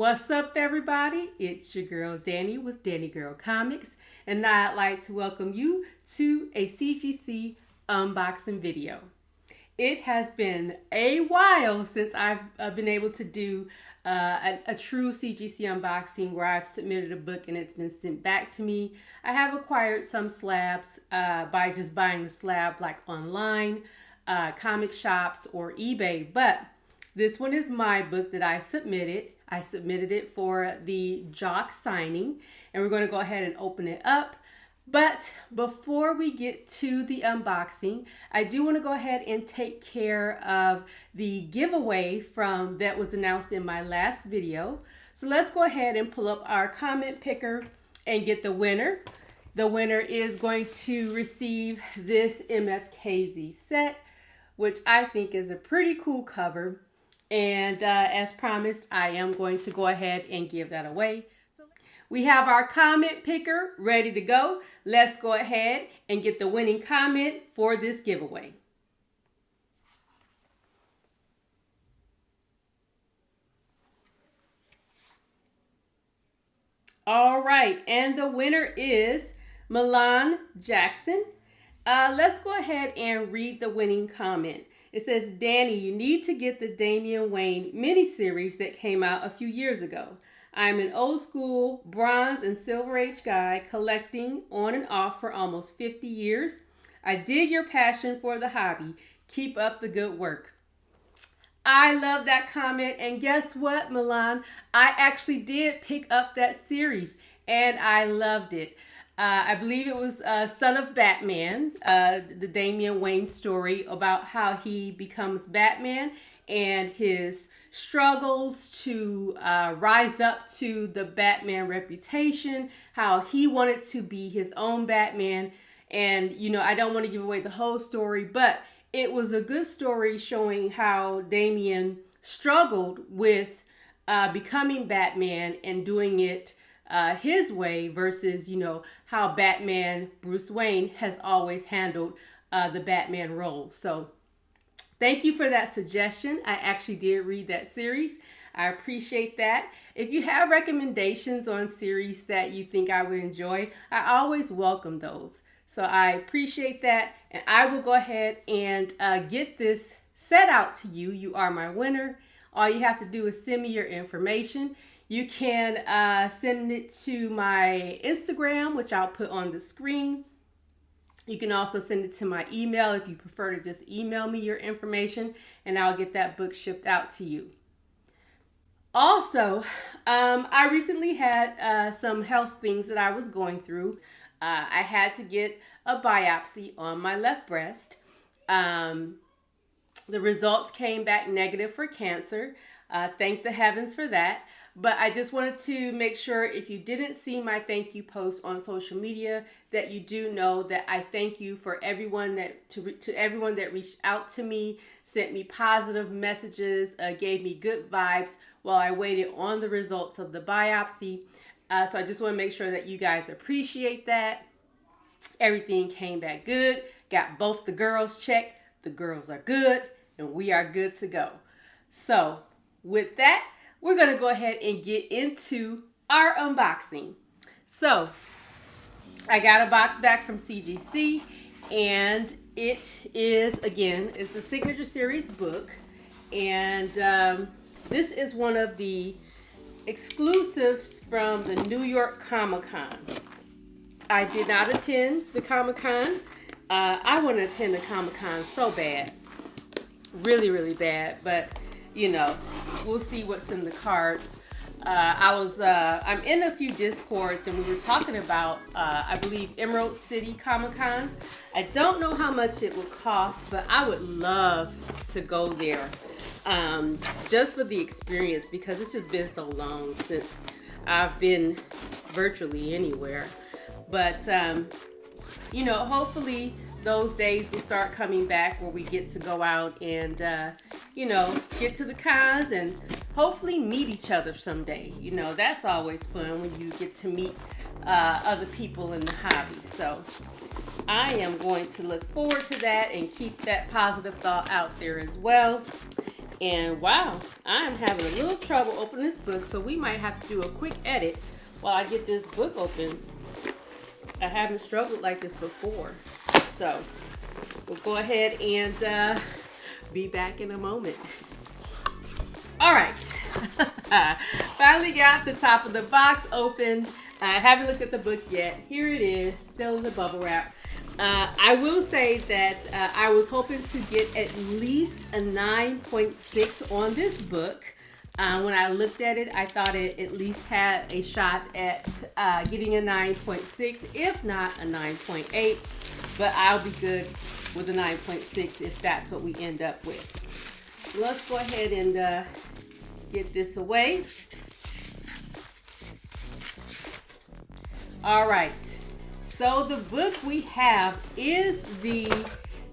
What's up, everybody? It's your girl Danny with Danny Girl Comics, and I'd like to welcome you to a CGC unboxing video. It has been a while since I've been able to do a true CGC unboxing where I've submitted a book and it's been sent back to me. I have acquired some slabs by just buying the slab like online, comic shops, or eBay, but this one is my book that I submitted. I submitted it for the Jock signing, and we're going to go ahead and open it up. But before we get to the unboxing, I do want to go ahead and take care of the giveaway that was announced in my last video. So let's go ahead and pull up our comment picker and get the winner. The winner is going to receive this MFKZ set, which I think is a pretty cool cover. And as promised, I am going to go ahead and give that away. So we have our comment picker ready to go. Let's go ahead and get the winning comment for this giveaway. All right, and the winner is Milan Jackson. Let's go ahead and read the winning comment. It says, Danny, you need to get the Damian Wayne miniseries that came out a few years ago. I'm an old school Bronze and Silver Age guy collecting on and off for almost 50 years. I dig your passion for the hobby. Keep up the good work. I love that comment, and guess what, Milan? I actually did pick up that series, and I loved it. I believe it was Son of Batman, the Damian Wayne story about how he becomes Batman and his struggles to rise up to the Batman reputation, how he wanted to be his own Batman. And, you know, I don't want to give away the whole story, but it was a good story showing how Damian struggled with becoming Batman and doing it his way versus, you know, how Batman Bruce Wayne has always handled the Batman role. So thank you for that suggestion. I actually did read that series. I appreciate that. If you have recommendations on series that you think I would enjoy, I always welcome those. So I appreciate that, and I will go ahead and get this set out to you. You are my winner. All you have to do is send me your information. You can send it to my Instagram, which I'll put on the screen. You can also send it to my email if you prefer to just email me your information, and I'll get that book shipped out to you. Also, I recently had some health things that I was going through. I had to get a biopsy on my left breast. The results came back negative for cancer. Thank the heavens for that. But I just wanted to make sure, if you didn't see my thank you post on social media, that you do know that I thank you for everyone to everyone that reached out to me, sent me positive messages, gave me good vibes while I waited on the results of the biopsy. So I just want to make sure that you guys appreciate that. Everything came back good. Got both the girls checked. The girls are good, and we are good to go. So with that, we're going to go ahead and get into our unboxing. So I got a box back from CGC, and it is, again, it's a Signature Series book. And this is one of the exclusives from the New York Comic-Con. I did not attend the Comic-Con. I want to attend the Comic-Con so bad. Really, really bad. But you know, we'll see what's in the cards. I'm in a few Discords, and we were talking about, I believe, Emerald City Comic-Con. I don't know how much it would cost, but I would love to go there just for the experience, because it's just been so long since I've been virtually anywhere. But, you know, hopefully those days will start coming back where we get to go out and, you know, get to the cons and hopefully meet each other someday. You know, that's always fun when you get to meet other people in the hobby. So I am going to look forward to that and keep that positive thought out there as well. And wow, I'm having a little trouble opening this book, so we might have to do a quick edit while I get this book open. I haven't struggled like this before. So we'll go ahead and be back in a moment. All right, finally got the top of the box open. I haven't looked at the book yet. Here it is, still in the bubble wrap. I will say that I was hoping to get at least a 9.6 on this book. When I looked at it, I thought it at least had a shot at getting a 9.6, if not a 9.8. But I'll be good with a 9.6 if that's what we end up with. So let's go ahead and get this away. All right. So the book we have is the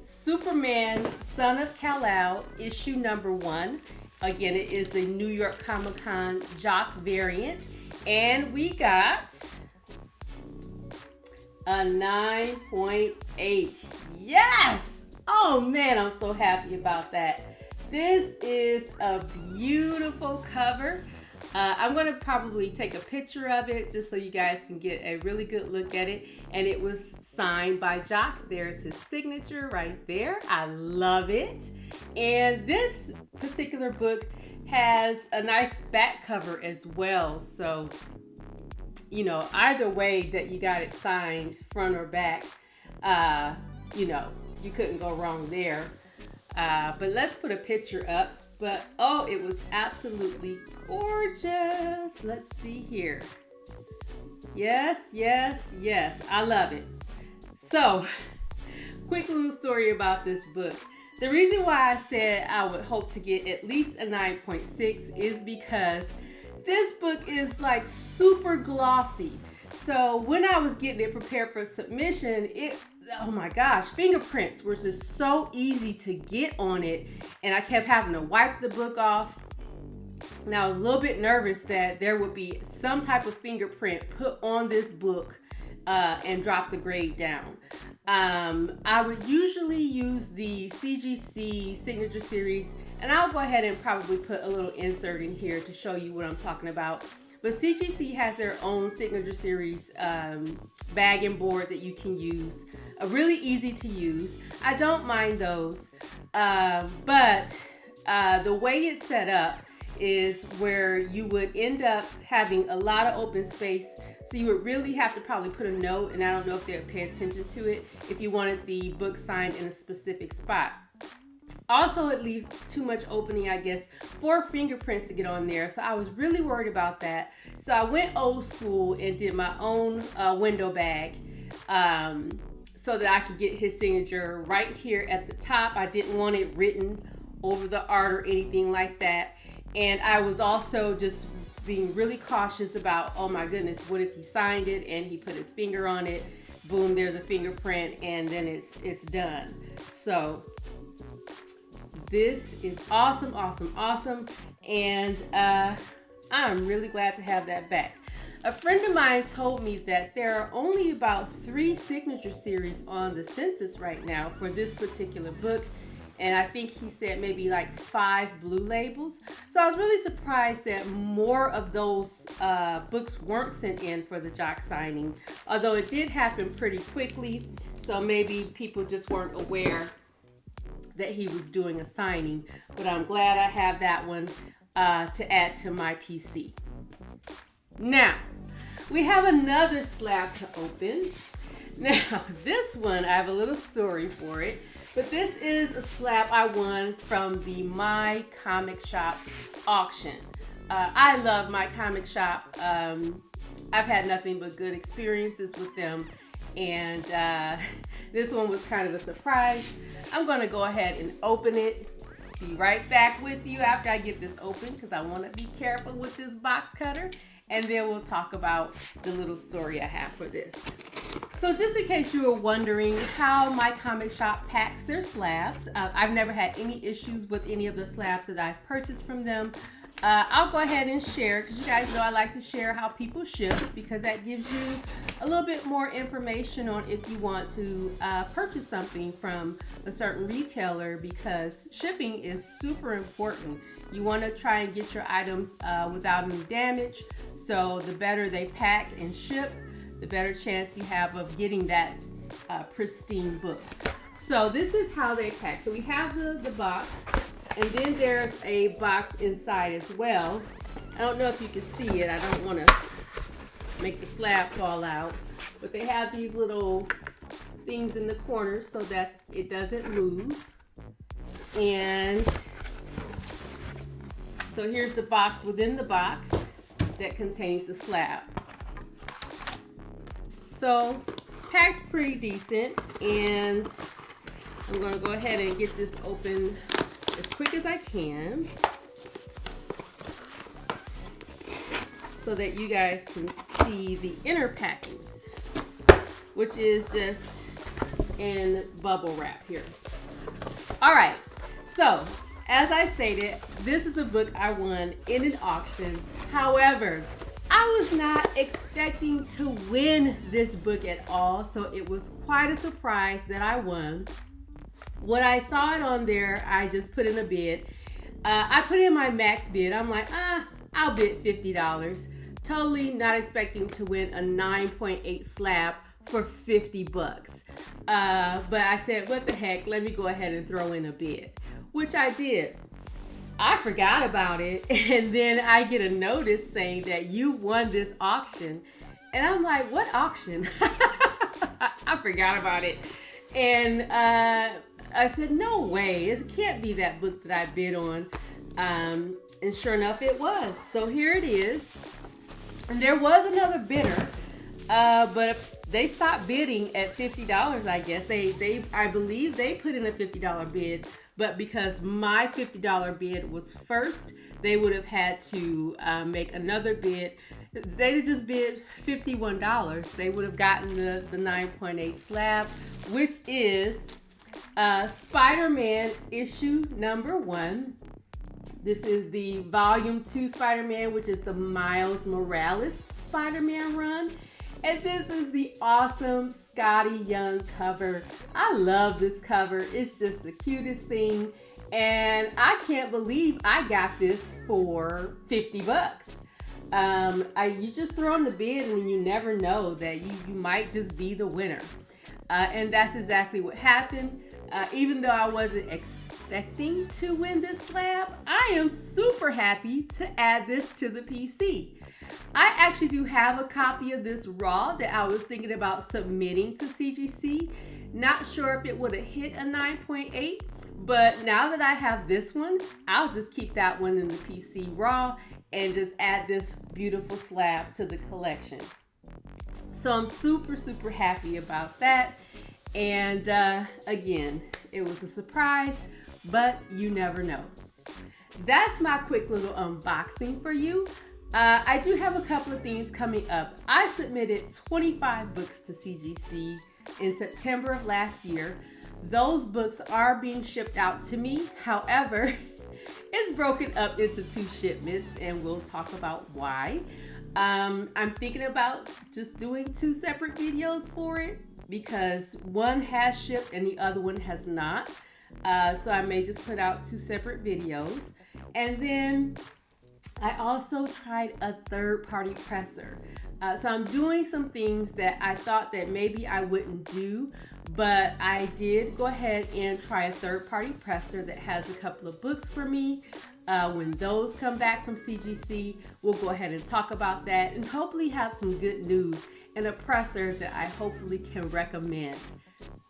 Superman Son of Kal-El issue number 1. Again, it is the New York Comic Con Jock variant. And we got a 9.8. Yes! Oh man, I'm so happy about that. This is a beautiful cover. I'm going to probably take a picture of it just so you guys can get a really good look at it. And it was signed by Jock. There's his signature right there. I love it. And this particular book has a nice back cover as well. So, you know, either way that you got it signed, front or back, you know, you couldn't go wrong there. But let's put a picture up. But, oh, it was absolutely gorgeous. Let's see here. Yes, yes, yes. I love it. So, quick little story about this book. The reason why I said I would hope to get at least a 9.6 is because this book is like super glossy. So when I was getting it prepared for submission, oh my gosh, fingerprints were just so easy to get on it. And I kept having to wipe the book off. And I was a little bit nervous that there would be some type of fingerprint put on this book and drop the grade down. I would usually use the CGC Signature Series, and I'll go ahead and probably put a little insert in here to show you what I'm talking about. But CGC has their own Signature Series bag and board that you can use. Really easy to use. I don't mind those. But the way it's set up is where you would end up having a lot of open space. So you would really have to probably put a note, and I don't know if they would pay attention to it, if you wanted the book signed in a specific spot. Also, it leaves too much opening, I guess, for fingerprints to get on there. So I was really worried about that. So I went old school and did my own window bag so that I could get his signature right here at the top. I didn't want it written over the art or anything like that. And I was also just being really cautious about, oh my goodness, what if he signed it and he put his finger on it? Boom, there's a fingerprint, and then it's done. So this is awesome, awesome, awesome. And I'm really glad to have that back. A friend of mine told me that there are only about 3 signature series on the census right now for this particular book. And I think he said maybe like 5 blue labels. So I was really surprised that more of those books weren't sent in for the Jock signing, although it did happen pretty quickly. So maybe people just weren't aware that he was doing a signing. But I'm glad I have that one to add to my PC. Now, we have another slab to open. Now, this one, I have a little story for it. But this is a slab I won from the My Comic Shop auction. I love My Comic Shop. I've had nothing but good experiences with them. And this one was kind of a surprise. I'm going to go ahead and open it. Be right back with you after I get this open because I want to be careful with this box cutter. And then we'll talk about the little story I have for this. So just in case you were wondering how My Comic Shop packs their slabs, I've never had any issues with any of the slabs that I've purchased from them. I'll go ahead and share, because you guys know I like to share how people ship, because that gives you a little bit more information on if you want to purchase something from a certain retailer, because shipping is super important. You want to try and get your items without any damage. So the better they pack and ship, the better chance you have of getting that pristine book. So this is how they pack. So we have the box, and then there's a box inside as well. I don't know if you can see it. I don't want to make the slab fall out, but they have these little things in the corners so that it doesn't move. And so here's the box within the box that contains the slab. So packed pretty decent, and I'm going to go ahead and get this open as quick as I can so that you guys can see the inner packings, which is just in bubble wrap here. All right, so as I stated, this is a book I won in an auction. However, I was not expecting to win this book at all, so it was quite a surprise that I won. When I saw it on there, I just put in a bid. I put in my max bid. I'm like, I'll bid $50. Totally not expecting to win a 9.8 slab for 50 bucks. But I said, what the heck, let me go ahead and throw in a bid, which I did. I forgot about it, and then I get a notice saying that you won this auction. And I'm like, what auction? I forgot about it. And I said, no way, it can't be that book that I bid on. And sure enough, it was. So here it is. And there was another bidder, but they stopped bidding at $50, I guess. I believe they put in a $50 bid, but because my $50 bid was first, they would have had to make another bid. They just bid $51. They would have gotten the 9.8 slab, which is Spider-Man issue number 1. This is the volume 2 Spider-Man, which is the Miles Morales Spider-Man run. And this is the awesome Scotty Young cover. I love this cover. It's just the cutest thing. And I can't believe I got this for 50 bucks. You just throw in the bid and you never know that you might just be the winner. And that's exactly what happened. Even though I wasn't expecting to win this slab, I am super happy to add this to the PC. I actually do have a copy of this raw that I was thinking about submitting to CGC. Not sure if it would have hit a 9.8, but now that I have this one, I'll just keep that one in the PC raw and just add this beautiful slab to the collection. So I'm super, super happy about that. And again, it was a surprise, but you never know. That's my quick little unboxing for you. I do have a couple of things coming up. I submitted 25 books to CGC in September of last year. Those books are being shipped out to me. However, it's broken up into 2 shipments, and we'll talk about why. I'm thinking about just doing 2 separate videos for it because one has shipped and the other one has not. So I may just put out 2 separate videos. And then I also tried a third-party presser. So I'm doing some things that I thought that maybe I wouldn't do, but I did go ahead and try a third-party presser that has a couple of books for me. When those come back from CGC, we'll go ahead and talk about that and hopefully have some good news and a presser that I hopefully can recommend.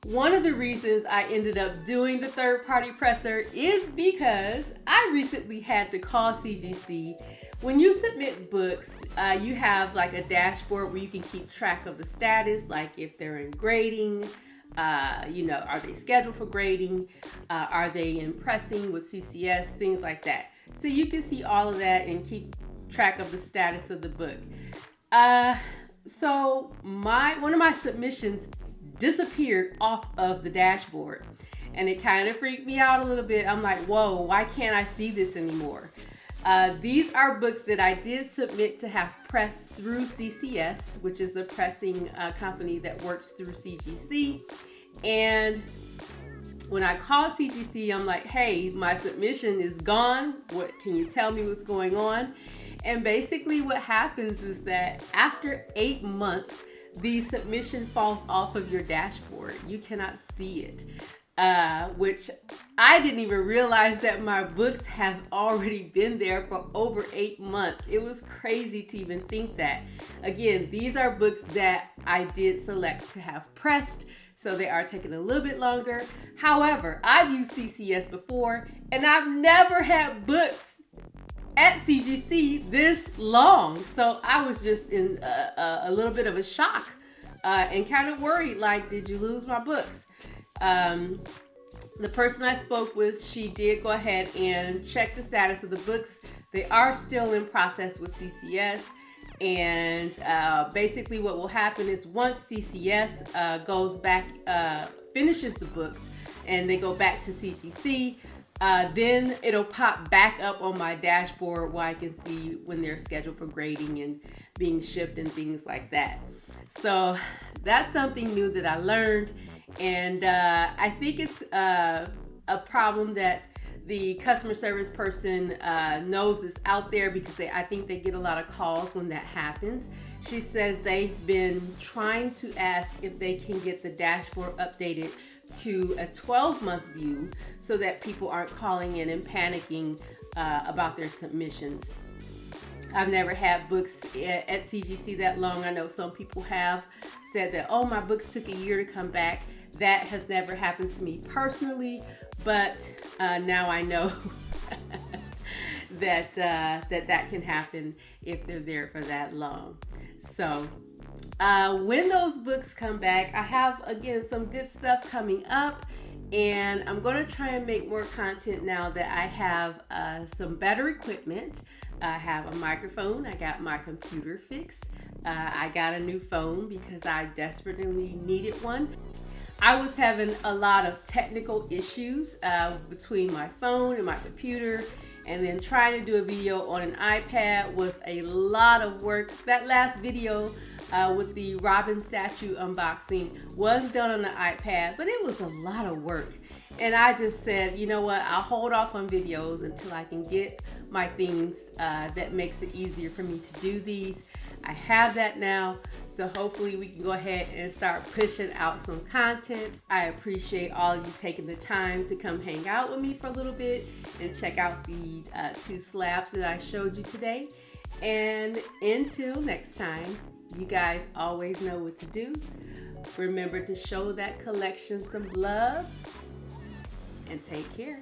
One of the reasons I ended up doing the third-party presser is because I recently had to call CGC. When you submit books, you have like a dashboard where you can keep track of the status, like if they're in grading, are they scheduled for grading, are they in pressing with CCS, things like that. So you can see all of that and keep track of the status of the book. So one of my submissions disappeared off of the dashboard, and it kind of freaked me out a little bit. I'm like, whoa, why can't I see this anymore? These are books that I did submit to have pressed through CCS, which is the pressing company that works through CGC. And when I called CGC, I'm like, hey, my submission is gone. What can you tell me what's going on? And basically what happens is that after 8 months, the submission falls off of your dashboard. You cannot see it, which I didn't even realize that my books have already been there for over 8 months. It was crazy to even think that. Again, these are books that I did select to have pressed, so they are taking a little bit longer. However, I've used CCS before, and I've never had books at CGC this long. So I was just in a little bit of a shock and kind of worried, like, did you lose my books? The person I spoke with, she did go ahead and check the status of the books. They are still in process with CCS. And basically what will happen is once CCS goes back, finishes the books, and they go back to CGC, then it'll pop back up on my dashboard where I can see when they're scheduled for grading and being shipped and things like that. So that's something new that I learned. And I think it's a problem that the customer service person knows is out there, because I think they get a lot of calls when that happens. She says they've been trying to ask if they can get the dashboard updated to a 12-month view so that people aren't calling in and panicking about their submissions. I've never had books at CGC that long. I know some people have said that, oh, my books took a year to come back. That has never happened to me personally, but now I know that that can happen if they're there for that long. So when those books come back, I have, again, some good stuff coming up, and I'm going to try and make more content now that I have some better equipment. I have a microphone. I got my computer fixed. I got a new phone because I desperately needed one. I was having a lot of technical issues between my phone and my computer, and then trying to do a video on an iPad was a lot of work. That last video with the Robin statue unboxing was done on the iPad, but it was a lot of work. And I just said, you know what, I'll hold off on videos until I can get my things that makes it easier for me to do these. I have that now, so hopefully we can go ahead and start pushing out some content. I appreciate all of you taking the time to come hang out with me for a little bit and check out the 2 slabs that I showed you today. And until next time, you guys always know what to do. Remember to show that collection some love, and take care.